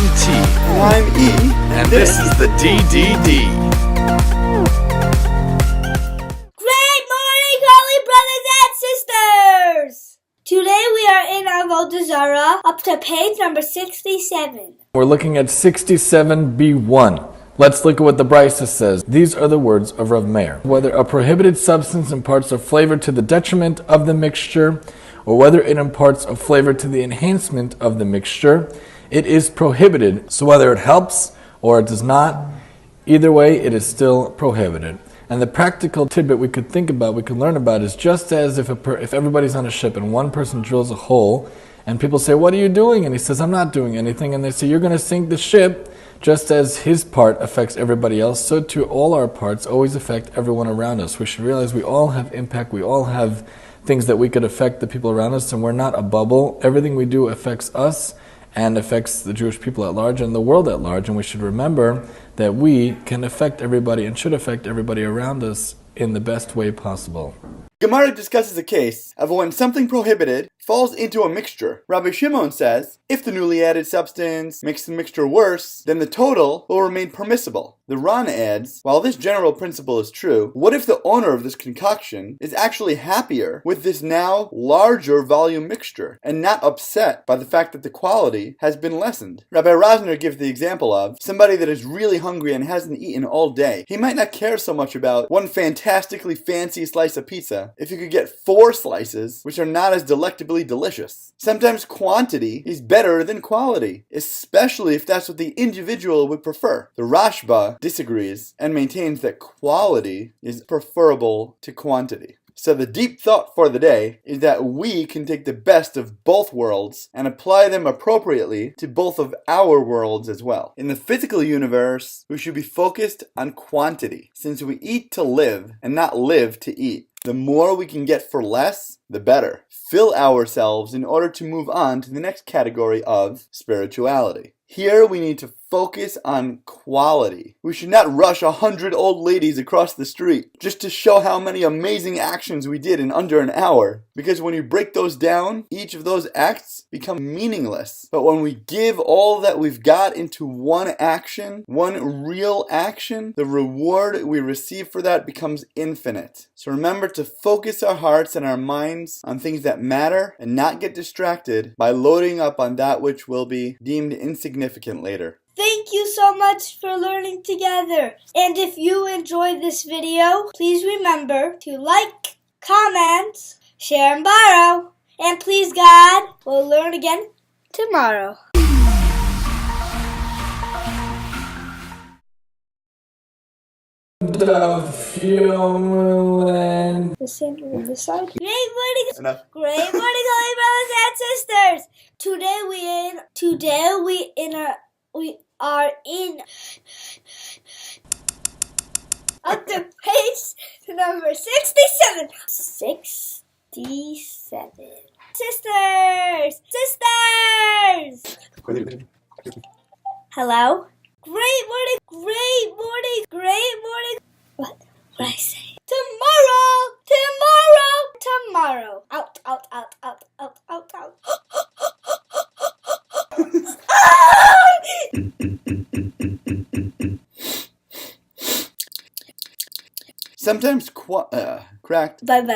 I'm T. And I'm E. And this is the DDD. Great morning, holy brothers and sisters! Today we are in AvodahZara, up to page number 67. We're looking at 67b1. Let's look at what the Brisa says. These are the words of Rav Meir. Whether a prohibited substance imparts a flavor to the detriment of the mixture, or whether it imparts a flavor to the enhancement of the mixture, it is prohibited. So whether it helps or it does not, either way, it is still prohibited. And the practical tidbit we could learn about is just as if everybody's on a ship and one person drills a hole, and people say, "What are you doing?" And he says, "I'm not doing anything." And they say, "You're going to sink the ship." Just as his part affects everybody else, so too all our parts always affect everyone around us. We should realize we all have impact, we all have things that we could affect the people around us, and we're not a bubble. Everything we do affects us and affects the Jewish people at large and the world at large, and we should remember that we can affect everybody and should affect everybody around us in the best way possible. Gemara discusses a case of when something prohibited falls into a mixture. Rabbi Shimon says, if the newly added substance makes the mixture worse, then the total will remain permissible. The Ran adds, while this general principle is true, what if the owner of this concoction is actually happier with this now larger volume mixture and not upset by the fact that the quality has been lessened? Rabbi Rosner gives the example of somebody that is really hungry and hasn't eaten all day. He might not care so much about one fantastically fancy slice of pizza if you could get 4 slices which are not as delectably delicious. Sometimes quantity is better than quality, especially if that's what the individual would prefer. The Rashba disagrees and maintains that quality is preferable to quantity. So the deep thought for the day is that we can take the best of both worlds and apply them appropriately to both of our worlds as well. In the physical universe, we should be focused on quantity, since we eat to live and not live to eat. The more we can get for less, the better. Fill ourselves in order to move on to the next category of spirituality. Here we need to focus on quality. We should not rush 100 old ladies across the street just to show how many amazing actions we did in under an hour. Because when you break those down, each of those acts become meaningless. But when we give all that we've got into one action, one real action, the reward we receive for that becomes infinite. So remember to focus our hearts and our minds on things that matter and not get distracted by loading up on that which will be deemed insignificant later. Thank you so much for learning together. And if you enjoyed this video, please remember to like, comment, share, and borrow. And please, God, we'll learn again tomorrow. The same on this side. Great morning, Enough. great morning, holy brothers and sisters. Today we are in up to page number 67. 67. Sisters! Hello? Great morning, great morning, great morning. What did I say? Tomorrow. Out. Sometimes cracked. Bye-bye.